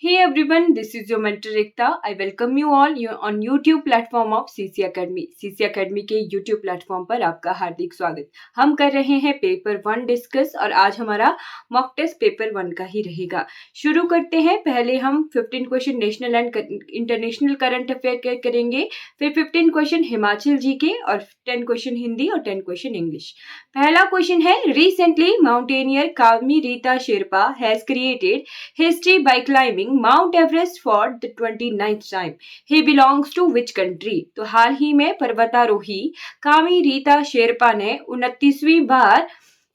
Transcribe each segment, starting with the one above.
Hey everyone, this is your mentor Ekta. I welcome you all on YouTube platform of CC Academy. CC Academy के YouTube platform पर आपका हार्दिक स्वागत। हम कर रहे हैं पेपर 1 डिस्कस और आज हमारा मॉक टेस्ट पेपर 1 का ही रहेगा। शुरू करते हैं। पहले हम 15 question national and international current affair के करेंगे, फिर 15 क्वेश्चन हिमाचल जी के और 10 क्वेश्चन हिंदी और 10 क्वेश्चन इंग्लिश। पहला क्वेश्चन है, रिसेंटली माउंटेनियर कामी Rita Sherpa has created history by climbing Mount Everest for the 29th time. He belongs to which country? तो हाल ही में पर्वतारोही कामी रीता शेरपा ने 29वीं बार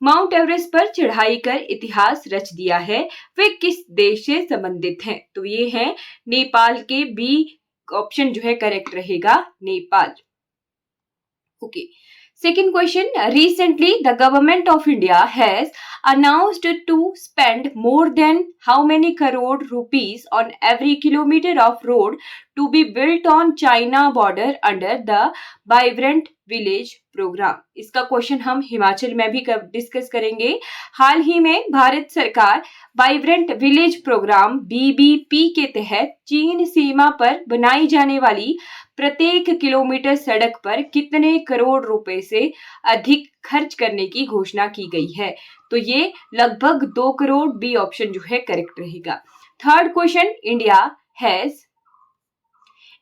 माउंट एवरेस्ट पर चढ़ाई कर इतिहास रच दिया है। वे किस देश से संबंधित हैं? तो ये है नेपाल के। बी ऑप्शन जो है करेक्ट रहेगा, Nepal. Okay. Second question, recently the government of India has announced to spend more than how many crore rupees on every kilometer of road to be built on China border under the Vibrant Village programme. इसका question हम हिमाचल में भी discuss करेंगे। हाल ही में भारत सरकार vibrant Village programme BBP के तहत चीन सीमा पर बनाई जाने वाली प्रत्येक किलोमीटर सड़क पर कितने करोड़ रुपए से अधिक खर्च करने की घोषणा की गई है? तो ये लगभग 2 करोड़। बी ऑप्शन जो है करेक्ट रहेगा। Third question,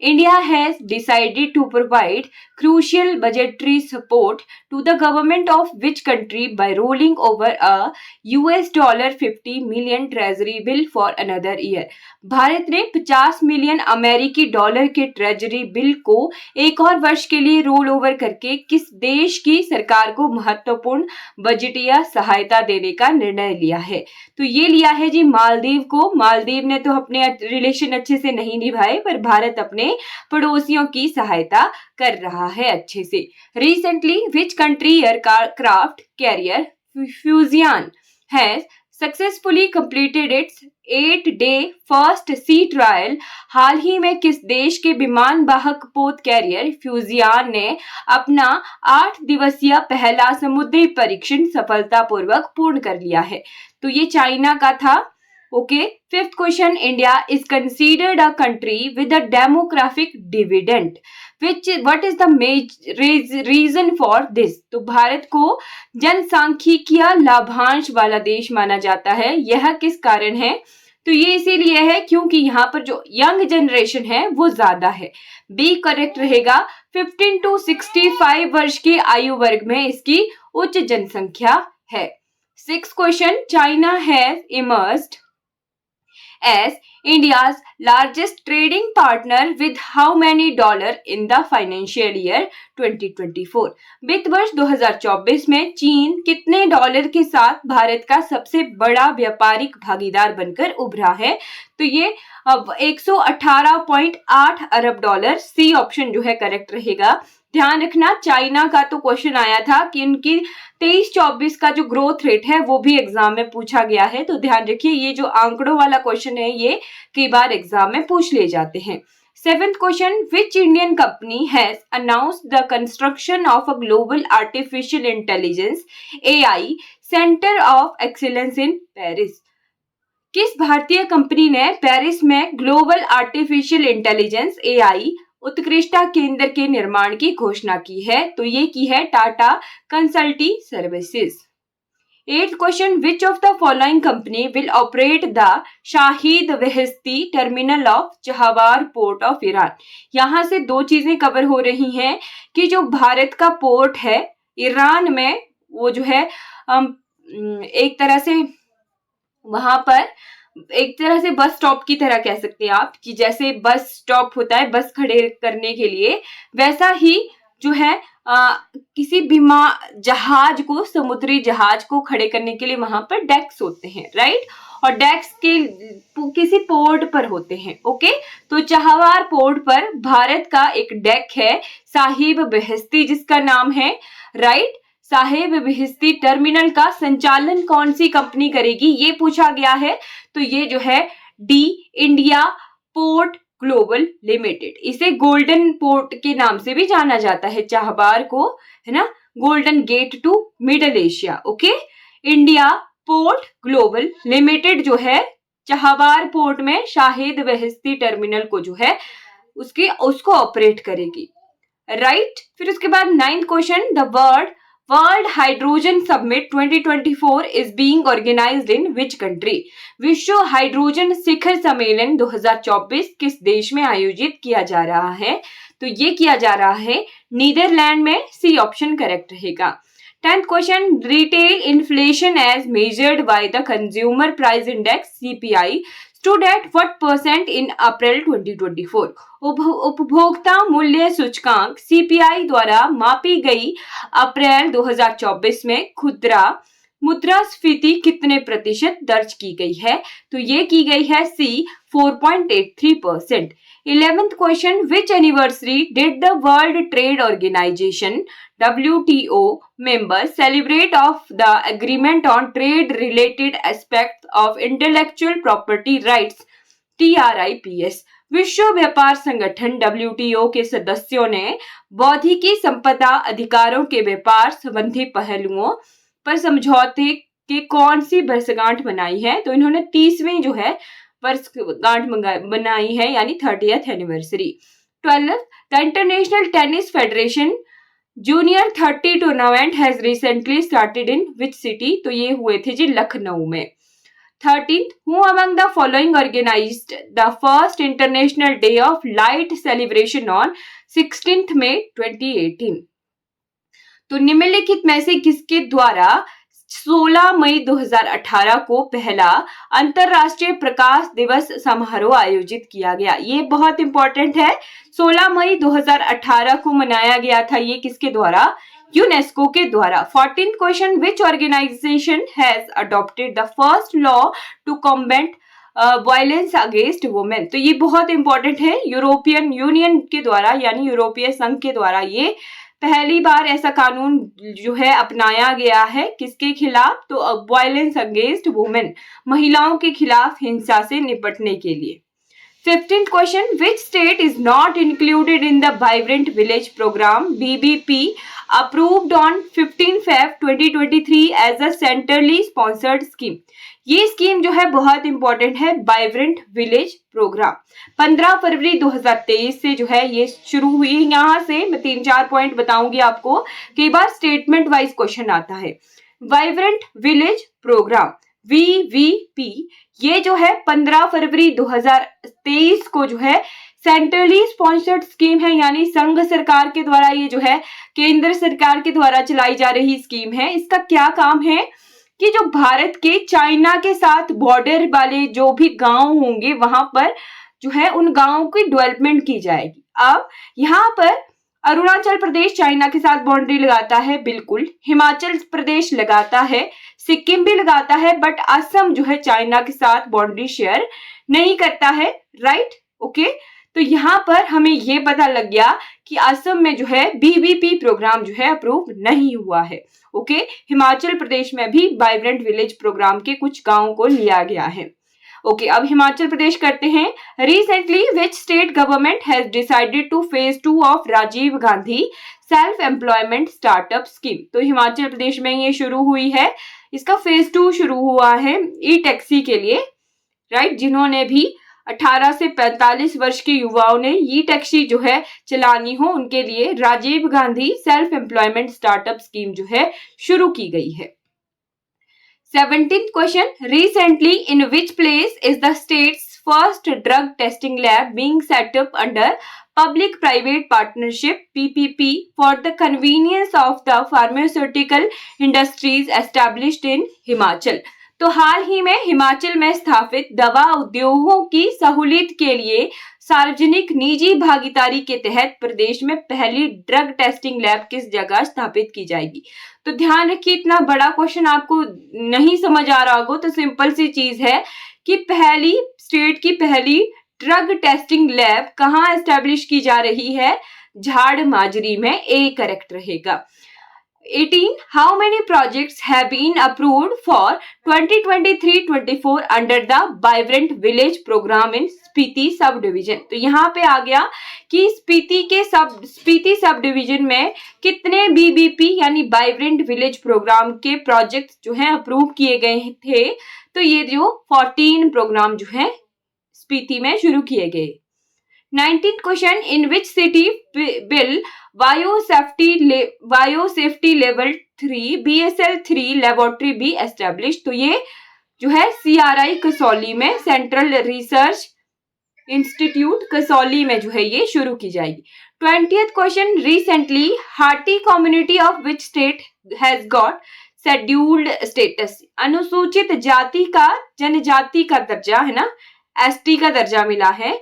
India has decided to provide crucial budgetary support to the government of which country by rolling over a $50 million treasury bill for another year. Bharat ने 50 मिलियन अमेरिकी डॉलर के treasury bill को एक और वर्ष के लिए रोल ओवर करके किस देश की सरकार को महत्वपूर्ण बजटीय सहायता देने का निर्णय लिया है? तो ये लिया है जी मालदीव को। मालदीव ने तो अपने रिलेशन अच्छे से नहीं निभाए, पर भारत अपने पड़ोसियों की सहायता कर रहा है अच्छे से। Recently which country aircraft carrier Fujian has successfully completed its 8-day first sea trial? हाल ही में किस देश के विमान वाहक पोत कैरियर फ्यूजियन ने अपना 8 दिवसीय पहला समुद्री परीक्षण सफलतापूर्वक पूर्ण कर लिया है? तो ये चाइना का था। Okay. Fifth question, India is considered a country with a demographic dividend what is the reason for this? तो भारत को जनसांख्यिकीय लाभांश वाला देश माना जाता है। यह किस कारण है? तो ये इसीलिए है क्योंकि यहाँ पर जो यंग जनरेशन है वो ज्यादा है। बी करेक्ट रहेगा। 15 to 65 वर्ष के आयु वर्ग में इसकी उच्च जनसंख्या है। Sixth question, China has emerged as India's largest trading partner with how many dollar in the financial year 2024? वित्त वर्ष 2024 में चीन कितने डॉलर के साथ भारत का सबसे बड़ा व्यापारिक भागीदार बनकर उभरा है? तो ये अब 118.8 अरब डॉलर। सी ऑप्शन जो है करेक्ट रहेगा। ध्यान रखना, चाइना का तो क्वेश्चन आया था कि उनकी 23-24 का जो ग्रोथ रेट है वो भी एग्जाम में पूछा गया है। तो ध्यान रखिए, ये जो आंकड़ों वाला क्वेश्चन है ये कई बार एग्जाम में पूछ लिए जाते हैं। Seventh question, which Indian company has announced the construction of a global artificial intelligence AI centre of excellence in Paris? किस भारतीय कंपनी ने पेरिस में ग्लोबल आर्टिफिशियल इंटेलिजेंस AI उत्कृष्टता केंद्र के निर्माण की घोषणा की है? तो ये की है Tata consulting services. Eighth question, which of the following company will operate the Shahid Beheshti terminal of Chabahar port of Iran? यहाँ से दो चीजें कवर हो रही हैं कि जो भारत का पोर्ट है ईरान में, वो जो है एक तरह से वहां पर एक तरह से बस स्टॉप की तरह कह सकते हैं आप, कि जैसे बस स्टॉप होता है बस खड़े करने के लिए, वैसा ही जो है किसी जहाज को, समुद्री जहाज को खड़े करने के लिए वहां पर डेक्स होते हैं, राइट? और डेक्स के किसी पोर्ट पर होते हैं। ओके। तो चहाबार पोर्ट पर भारत का एक डेक है साहिब बेहेश्ती जिसका नाम है, राइट? साहिब बेहेश्ती टर्मिनल का संचालन कौन सी कंपनी करेगी ये पूछा गया है। तो ये जो है D, India Port Global limited. इसे गोल्डन पोर्ट के नाम से भी जाना जाता है चहाबार को, है ना? Golden gate to Middle Asia. Okay. India Port Global Limited जो है चाहबार पोर्ट में शाहिद बहिश्ती टर्मिनल को जो है उसको ऑपरेट करेगी, राइट। फिर उसके बाद 9th question, the World Hydrogen Summit 2024 is being organised in which country? विश्व हाइड्रोजन शिखर सम्मेलन 2024 किस देश में आयोजित किया जा रहा है? तो ये किया जा रहा है नीदरलैंड में। सी ऑप्शन करेक्ट रहेगा। 10th question, retail inflation as measured by the consumer price index CPI stood at what % in April 2024? उपभोक्ता मूल्य सूचकांक CPI द्वारा मापी गई अप्रैल 2024 में खुदरा मुद्रास्फीति कितने प्रतिशत दर्ज की गई है? तो ये की गई है C 4.83%। 11th question, which anniversary did the World Trade Organization WTO members celebrate of the agreement on trade related aspects of intellectual property rights TRIPS? विश्व व्यापार संगठन WTO के सदस्यों ने बौद्धिकी संपदा अधिकारों के व्यापार संबंधी पहलुओं पर समझौते के कौन सी वर्षगांठ बनाई है? तो इन्होंने 30वीं जो है वर्षगांठ बनाई है, यानी 30th anniversary. 12th, the International Tennis Federation junior 30 tournament has recently started in which city? तो ये हुए थे जी लखनऊ में। 13th, who among the following organised the first International Day of Light celebration on 16th May 2018? तो निम्नलिखित में से किसके द्वारा 16 मई 2018 को पहला अंतरराष्ट्रीय प्रकाश दिवस समारोह आयोजित किया गया? ये बहुत इंपॉर्टेंट है। 16 मई 2018 को मनाया गया था, ये किसके द्वारा? यूनेस्को के द्वारा। 14th question, which organisation has adopted the first law to combat violence against women? तो ये बहुत इंपॉर्टेंट है। यूरोपियन यूनियन के द्वारा, यानी यूरोपीय संघ के द्वारा ये पहली बार ऐसा कानून जो है अपनाया गया है। किसके खिलाफ? तो वायलेंस अगेंस्ट वुमेन, महिलाओं के खिलाफ हिंसा से निपटने के लिए। 15th question, which state is not included in the Vibrant Village programme BBP approved on 15 Feb 2023 as a centrally sponsored scheme? ये स्कीम जो है बहुत इंपॉर्टेंट है, वाइब्रेंट विलेज प्रोग्राम 15 फरवरी 2023 से जो है ये शुरू हुई। यहाँ से मैं 3-4 पॉइंट बताऊंगी आपको, कई बार स्टेटमेंट वाइज क्वेश्चन आता है। वाइब्रेंट विलेज प्रोग्राम VVP ये जो है 15 फरवरी 2023 को जो है सेंट्रली स्पॉन्सर्ड स्कीम है, यानी संघ सरकार के द्वारा, ये जो है केंद्र सरकार के द्वारा चलाई जा रही स्कीम है। इसका क्या काम है कि जो भारत के चाइना के साथ बॉर्डर वाले जो भी गांव होंगे वहां पर जो है उन गांवों की डेवलपमेंट की जाएगी। अब यहाँ पर अरुणाचल प्रदेश चाइना के साथ बाउंड्री लगाता है, बिल्कुल। हिमाचल प्रदेश लगाता है, सिक्किम भी लगाता है, बट असम जो है चाइना के साथ बाउंड्री शेयर नहीं करता है, राइट, ओके। तो यहाँ पर हमें ये पता लग गया कि असम में जो है BBP प्रोग्राम जो है अप्रूव नहीं हुआ है, ओके। हिमाचल प्रदेश में भी वाइब्रेंट विलेज प्रोग्राम के कुछ गांवों को लिया गया है, ओके। अब हिमाचल प्रदेश करते हैं। Recently which state government has decided to phase 2 of Rajiv Gandhi self employment startup scheme? तो हिमाचल प्रदेश में ये शुरू हुई है, इसका फेज 2 शुरू हुआ है ई-टैक्सी के लिए, राइट। जिन्होंने भी 18 से 45 वर्ष के युवाओं ने ई टैक्सी जो है चलानी हो, उनके लिए Rajiv Gandhi self employment startup scheme जो है शुरू की गई है। 17th question, recently in which place is the state's first drug testing lab being set up under public private partnership PPP for the convenience of the pharmaceutical industries established in Himachal? तो हाल ही में हिमाचल में स्थापित दवा उद्योगों की सहूलियत के लिए सार्वजनिक निजी भागीदारी के तहत प्रदेश में पहली ड्रग टेस्टिंग लैब किस जगह स्थापित की जाएगी? तो ध्यान रखिए, इतना बड़ा क्वेश्चन आपको नहीं समझ आ रहा होगा, तो सिंपल सी चीज है कि पहली स्टेट की पहली ड्रग टेस्टिंग लैब कहाँ एस्टेब्लिश की जा रही है? झाड़ माजरी में, ए करेक्ट रहेगा। 18. How many projects have been approved for 2023-24 under the Vibrant Village Program in Spiti sub division? तो यहाँ पे आ गया कि स्पीति सब डिवीजन में कितने BBP यानी वाइब्रेंट विलेज प्रोग्राम के प्रोजेक्ट जो हैं अप्रूव किए गए थे? तो ये जो 14 प्रोग्राम जो है स्पीति में शुरू किए गए। 19th question, in which city bill biosafety level 3 BSL 3 laboratory B establish. तो ये जो है CRI कसौली में, सेंट्रल रिसर्च इंस्टीट्यूट कसौली में जो है ये शुरू की जाएगी। 20th question, recently Hatti community of which state has got scheduled status. अनुसूचित जाति का, जनजाति का दर्जा है ना, ST का दर्जा मिला है।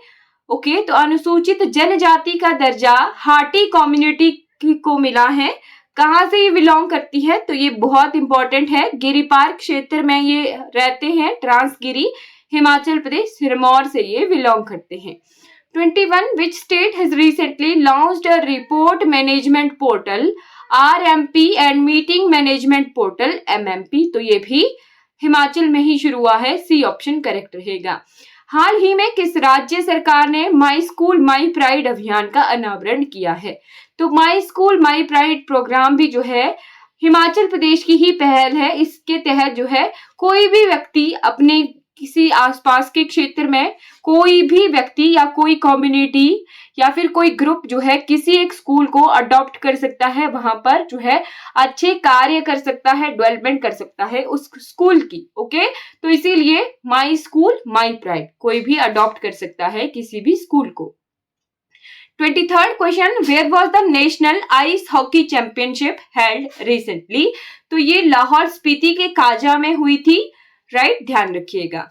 ओके, तो अनुसूचित जनजाति का दर्जा हाटी कम्युनिटी को मिला है। कहाँ से ये बिलोंग करती है, तो ये बहुत इंपॉर्टेंट है, गिरिपार क्षेत्र में ये रहते हैं, ट्रांसगिरी, हिमाचल प्रदेश, सिरमौर से ये बिलोंग करते हैं। 21, विच state has recently launched a report management portal RMP and meeting management portal MMP। तो ये भी हिमाचल में ही शुरू हुआ है, C ऑप्शन करेक्ट रहेगा। हाल ही में किस राज्य सरकार ने माई स्कूल माई प्राइड अभियान का अनावरण किया है। तो my school my pride programme भी जो है हिमाचल प्रदेश की ही पहल है। इसके तहत जो है कोई भी व्यक्ति अपने किसी आसपास के क्षेत्र में कोई भी व्यक्ति या कोई कम्युनिटी या फिर कोई ग्रुप जो है किसी एक स्कूल को अडॉप्ट कर सकता है, वहां पर जो है अच्छे कार्य कर सकता है, डेवलपमेंट कर सकता है उस स्कूल की। ओके, तो इसीलिए माई स्कूल माई प्राइड, कोई भी अडॉप्ट कर सकता है किसी भी स्कूल को। 23rd question, where was the national ice hockey championship held recently. तो ये लाहौल स्पीति के काजा में हुई थी, राइट, ध्यान रखिएगा।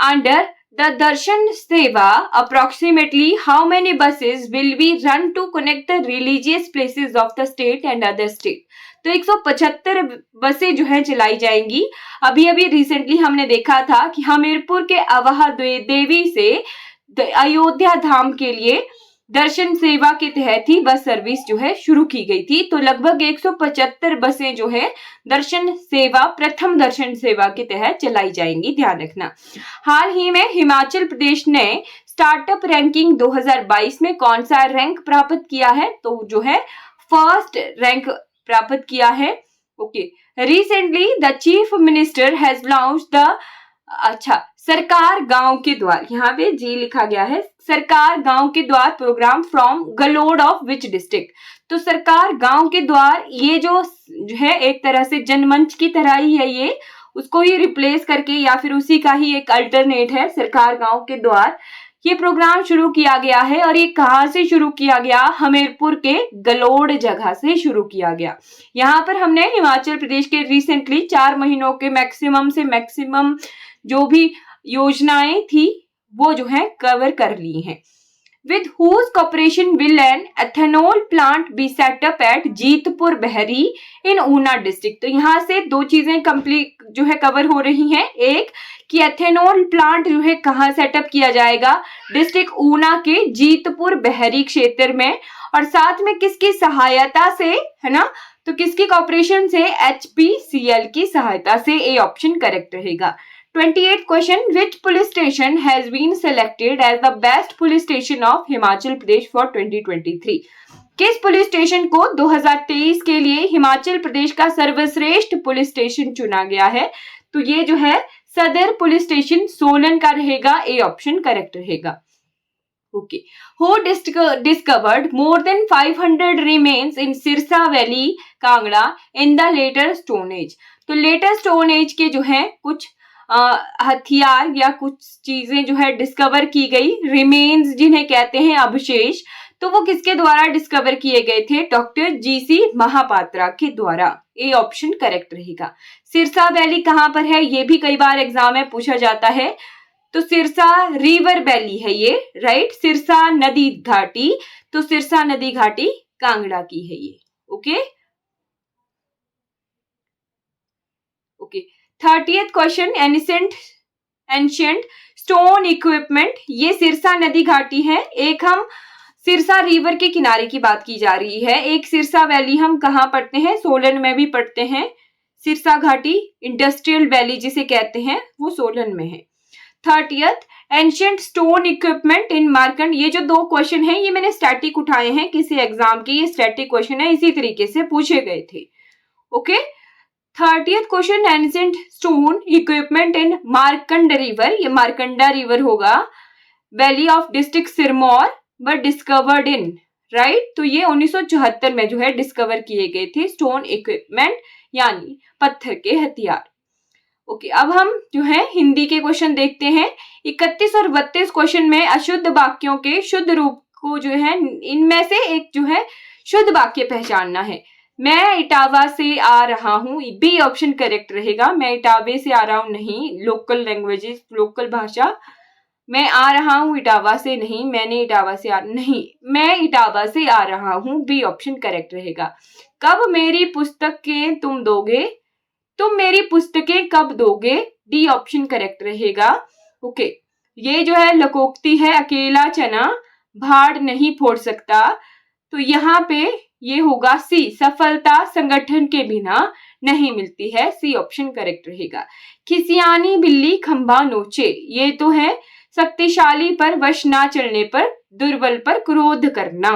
Under the Darshan Seva approximately how many buses will be run to connect the religious places of the state and other state. तो 175 बसें जो है चलाई जाएंगी। अभी अभी रिसेंटली हमने देखा था कि हमीरपुर के अवाह देवी से अयोध्या धाम के लिए दर्शन सेवा के तहत ही बस सर्विस जो है शुरू की गई थी। तो लगभग 175 बसें जो है दर्शन सेवा, प्रथम दर्शन सेवा के तहत चलाई जाएंगी, ध्यान रखना। हाल ही में हिमाचल प्रदेश ने स्टार्टअप रैंकिंग 2022 में कौन सा रैंक प्राप्त किया है, तो जो है फर्स्ट रैंक प्राप्त किया है। Okay, recently the chief minister has launched the, अच्छा, सरकार गांव के द्वार, यहाँ पे जी लिखा गया है, सरकार गांव के द्वार program from Galod of which district. तो सरकार गांव के द्वार ये जो है एक तरह से जनमंच की तरह ही है, ये उसको ही रिप्लेस करके या फिर उसी का ही एक अल्टरनेट है सरकार गांव के द्वार। ये प्रोग्राम शुरू किया गया है और ये कहाँ से शुरू किया गया, हमीरपुर के गलोड जगह से शुरू किया गया। यहाँ पर हमने हिमाचल प्रदेश के रिसेंटली 4 महीनों के मैक्सिमम से मैक्सिमम जो भी योजनाएं थी वो जो है कवर कर ली हैं। With whose corporation will an ethanol plant be set up at Jeetpur Behri in Una district. तो यहाँ से 2 चीजें कंप्लीट जो है कवर हो रही हैं। एक कि एथेनॉल प्लांट जो है कहाँ सेटअप किया जाएगा, डिस्ट्रिक्ट ऊना के जीतपुर बहरी क्षेत्र में, और साथ में किसकी सहायता से, है ना, तो किसकी कॉर्पोरेशन से, HPCL की सहायता से। ए ऑप्शन करेक्ट रहेगा। 28th question, which police station has been selected as the best police station of Himachal Pradesh for 2023? किस पुलिस स्टेशन को 2023 के लिए हिमाचल प्रदेश का सर्वश्रेष्ठ पुलिस स्टेशन चुना गया है? तो ये जो है सदर पुलिस स्टेशन सोलन का रहेगा। ए ऑप्शन करेक्ट रहेगा। Okay, who discovered more than 500 remains in Sirsa valley Kangra in the later stone age? तो लेटर स्टोन एज के जो है कुछ हथियार या कुछ चीजें जो है डिस्कवर की गई, रिमेन्स जिन्हें कहते हैं, अवशेष, तो वो किसके द्वारा डिस्कवर किए गए थे, डॉक्टर GC महापात्रा के द्वारा। ए ऑप्शन करेक्ट रहेगा। सिरसा वैली कहां पर है, ये भी कई बार एग्जाम में पूछा जाता है। तो सिरसा रिवर वैली है ये, राइट, सिरसा नदी घाटी, तो सिरसा नदी घाटी कांगड़ा की है ये। Okay okay 30th question, ancient stone equipment, ये सिरसा नदी घाटी है। एक हम सिरसा रिवर के किनारे की बात की जा रही है, एक सिरसा वैली हम कहाँ पढ़ते हैं, सोलन में भी पढ़ते हैं। सिरसा घाटी इंडस्ट्रियल वैली जिसे कहते हैं वो सोलन में है। 30th ancient stone equipment in Markand, ये जो 2 क्वेश्चन हैं ये मैंने स्टैटिक उठाए हैं किसी एग्जाम के, ये स्टैटिक क्वेश्चन है, इसी तरीके से पूछे गए थे। Okay 30th question, ancient stone equipment in Markand river, ये मार्कंडा रिवर होगा, valley of district Sirmaur, but discovered in, right. तो ये 1974 में जो है डिस्कवर किए गए थे स्टोन इक्विपमेंट, यानी पत्थर के हथियार। ओके, अब हम जो है हिंदी के क्वेश्चन देखते हैं। 31 और 32 क्वेश्चन में अशुद्ध वाक्यों के शुद्ध रूप को जो है इनमें से एक जो है शुद्ध वाक्य पहचानना है। मैं इटावा से आ रहा हूँ, बी ऑप्शन करेक्ट रहेगा। मैं इटावे से आ रहा हूँ नहीं, लोकल लैंग्वेजेस, लोकल भाषा। मैं आ रहा हूँ इटावा से नहीं, मैंने इटावा से नहीं, मैं इटावा से आ रहा हूँ, बी ऑप्शन करेक्ट रहेगा। कब मेरी पुस्तकें तुम दोगे, तुम मेरी पुस्तकें कब दोगे, डी ऑप्शन करेक्ट रहेगा। ओके, ये जो है लोकोक्ति है, अकेला चना भाड़ नहीं फोड़ सकता, तो यहाँ पे ये होगा सी, सफलता संगठन के बिना नहीं मिलती है, सी ऑप्शन करेक्ट रहेगा। खिसियानी बिल्ली खंभा नोचे, ये तो है शक्तिशाली पर वश ना चलने पर दुर्बल पर क्रोध करना।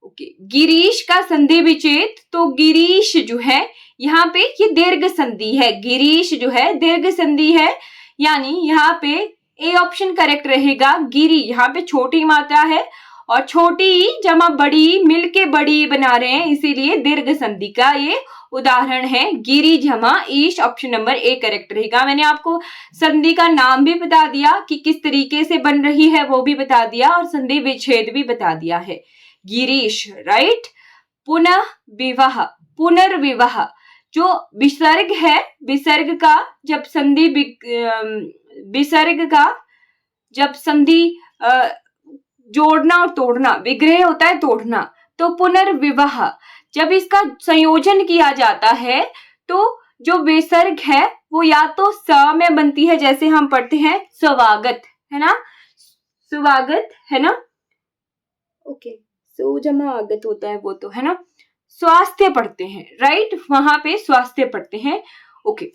ओके, गिरीश का संधि विच्छेद, तो गिरीश जो है यहाँ पे ये दीर्घ संधि है, गिरीश जो है दीर्घ संधि है, यानी यहाँ पे ए ऑप्शन करेक्ट रहेगा। गिरी यहाँ पे छोटी मात्रा है और छोटी जमा बड़ी मिलके बड़ी बना रहे हैं, इसीलिए दीर्घ संधि का ये उदाहरण है। गिरी जमा ईश, ऑप्शन नंबर ए करेक्ट रहेगा। मैंने आपको संधि का नाम भी बता दिया कि किस तरीके से बन रही है, वो भी बता दिया, और संधि विच्छेद भी बता दिया है। गिरीश, राइट। पुनः विवाह, पुनर्विवाह, जो विसर्ग है, विसर्ग का जब संधि, विसर्ग का जब संधि जोड़ना और तोड़ना, विग्रह होता है तोड़ना, तो पुनर्विवाह जब इसका संयोजन किया जाता है तो जो विसर्ग है वो या तो स में बनती है, जैसे हम पढ़ते हैं स्वागत, है ना, स्वागत, है ना। ओके, सो जमा आगत होता है वो तो, है ना। स्वास्थ्य पढ़ते हैं, राइट, वहां पे स्वास्थ्य पढ़ते हैं। ओके,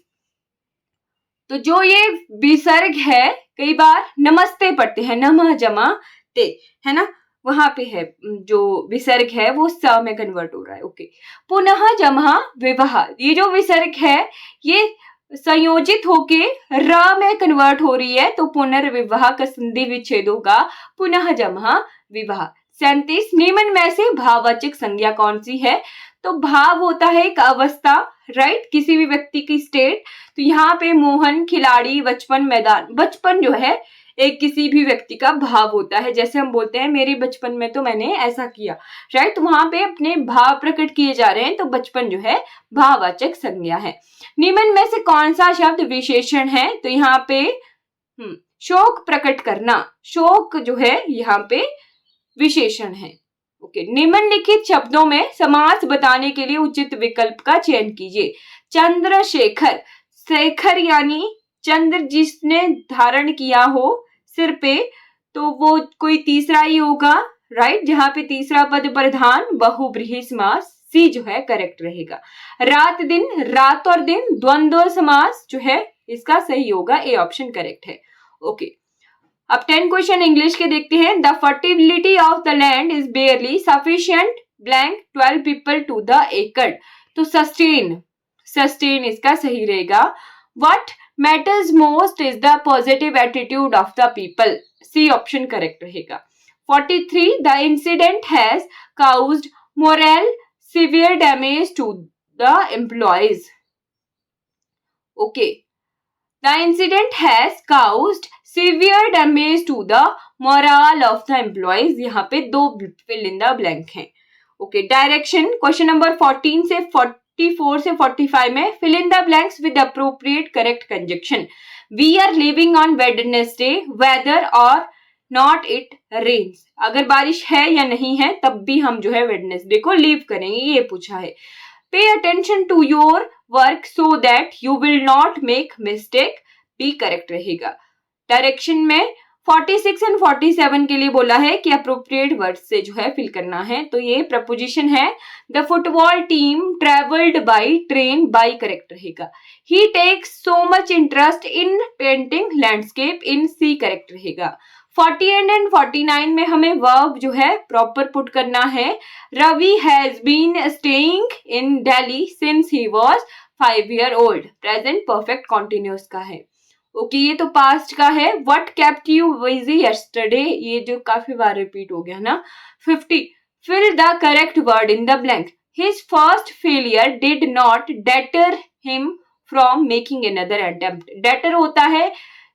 तो जो ये विसर्ग है, कई बार नमस्ते पढ़ते हैं, नमः जमा ते, है ना, वहां पे है जो विसर्ग है वो स में कन्वर्ट हो रहा है। ओके, पुनः जमा विवाह, ये जो विसर्ग है ये संयोजित होके र में कन्वर्ट हो रही है, तो पुनर्विवाह का संधि विच्छेद होगा पुनः जमा विवाह। 37, निम्न में से भाववाचक संज्ञा कौन सी है, तो भाव होता है एक अवस्था, राइट, किसी भी व्यक्ति की स्टेट। तो यहाँ पे मोहन, खिलाड़ी, बचपन, मैदान, बचपन जो है एक किसी भी व्यक्ति का भाव होता है, जैसे हम बोलते हैं मेरे बचपन में तो मैंने ऐसा किया, राइट, तो वहां पे अपने भाव प्रकट किए जा रहे हैं, तो बचपन जो है भाववाचक संज्ञा है। निम्न में से कौन सा शब्द विशेषण है, तो यहाँ पे शोक प्रकट करना, शोक जो है यहाँ पे विशेषण है। ओके, निम्नलिखित शब्दों में समास बताने के लिए उचित विकल्प का चयन कीजिए। चंद्रशेखर, शेखर यानी चंद्र जिसने धारण किया हो सिर पे, तो वो कोई तीसरा ही होगा, राइट, जहां पे तीसरा पद प्रधान बहुब्रीहि समास, सी जो है करेक्ट रहेगा। रात दिन, रात और दिन द्वंद्व समास जो है इसका सही होगा, ए ऑप्शन करेक्ट है। ओके, अब 10 क्वेश्चन इंग्लिश के देखते हैं। The fertility of the land is barely sufficient blank 12 people to the acre, तो सस्टेन, सस्टेन इसका सही रहेगा। What matters most is the positive attitude of the people, C option correct रहेगा। 43, the incident has caused moral severe damage to the employees. Okay, the incident has caused severe damage to the morale of the employees, यहाँ पे दो fill in the blank हैं। Okay, direction, question number 14 से 44 से 45 में fill in the blanks with appropriate correct conjunction। We are leaving on Wednesday whether or not it rains, अगर बारिश है या नहीं है तब भी हम जो है वेडनेसडे को लीव करेंगे, ये पूछा है। Pay attention to your work so that you will not make mistake, भी करेक्ट रहेगा। डायरेक्शन में 46 एंड 47 के लिए बोला है कि अप्रोप्रिएट वर्ड से जो है फिल करना है, तो ये प्रपोजिशन है। The football team travelled by train, by correct रहेगा। He takes so much interest in painting landscape, in C correct रहेगा। 48 एंड 49 में हमें वर्ब जो है प्रॉपर पुट करना है। Ravi has been staying in Delhi since he was 5 year old. Present perfect continuous का है। ओके ये तो पास्ट का है। What kept you busy yesterday, ये जो काफी बार रिपीट हो गया ना। 50 fill the correct word in the blank. His first failure did not deter him from making another attempt. Deter होता है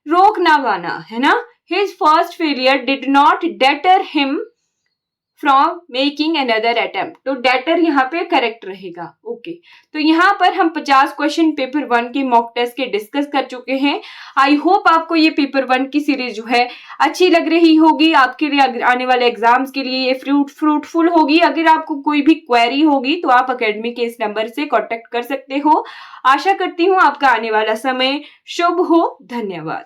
रोकना पाना, है ना। His first failure did not deter him from making another attempt. तो डेटर यहाँ पे correct रहेगा। ओके तो यहाँ पर हम 50 क्वेश्चन पेपर 1 के मॉक टेस्ट के डिस्कस कर चुके हैं। आई होप आपको ये पेपर 1 की सीरीज जो है अच्छी लग रही होगी। आपके लिए आने वाले एग्जाम्स के लिए ये फ्रूटफुल होगी। अगर आपको कोई भी क्वेरी होगी तो आप अकेडमी के इस नंबर से कॉन्टेक्ट कर सकते हो। आशा करती हूँ आपका आने वाला समय शुभ हो। धन्यवाद।